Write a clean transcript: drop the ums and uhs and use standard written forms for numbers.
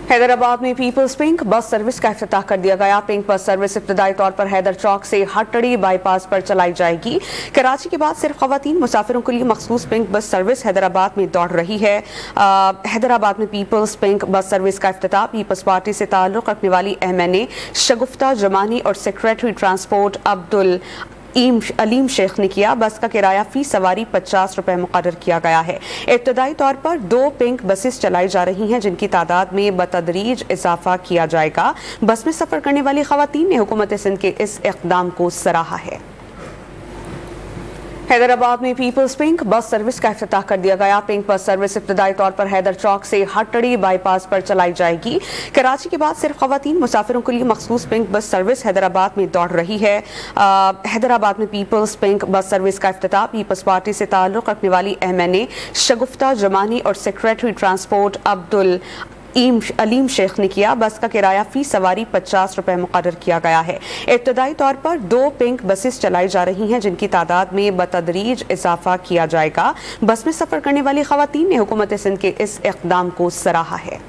हैदराबाद में peoples pink bus service का इफ्तिताह कर दिया गया। पिंक बस सर्विस इब्तदाई तौर पर हैदर चौक से हटड़ी बाईपास पर चलाई जाएगी। कराची के बाद सिर्फ खवातीन मुसाफिरों के लिए मखसूस पिंक बस सर्विस हैदराबाद में दौड़ रही है। हैदराबाद में पीपल्स पिंक बस सर्विस का इफ्तिताह पीपल्स पार्टी से ताल्लुक़ रखने वाली MNA शगुफ्ता जमानी और सेक्रेटरी ट्रांसपोर्ट अब्दुल अलीम शेख ने किया। बस का किराया फी सवारी 50 रुपए मुकर्रर किया गया है। इब्तदाई तौर पर 2 पिंक बसेस चलाई जा रही हैं जिनकी तादाद में बतदरीज इजाफा किया जाएगा। बस में सफर करने वाली खवातीन ने हुकूमत सिंध के इस इक़दाम को सराहा है। हैदराबाद में पीपल्स पिंक बस सर्विस का इफ्तिताह कर दिया गया। पिंक बस सर्विस इब्तदाई तौर पर हैदर चौक से हटड़ी बाईपास पर चलाई जाएगी। कराची के बाद सिर्फ खवातीन मुसाफिरों के लिए मखसूस पिंक बस सर्विस हैदराबाद में दौड़ रही है। हैदराबाद में पीपल्स पिंक बस सर्विस का इफ्तिताह पीपल्स पार्टी से ताल्लुक़ रखने वाली MNA शगुफ्ता जमानी और सेक्रेटरी ट्रांसपोर्ट अब्दुल अलीम शेख ने किया। बस का किराया फी सवारी 50 रुपए मुकर्रर किया गया है। इब्तदाई तौर पर 2 पिंक बसेस चलाई जा रही हैं जिनकी तादाद में बतदरीज इजाफा किया जाएगा। बस में सफर करने वाली खवातीन ने हुकूमत सिंध के इस इक़दाम को सराहा है।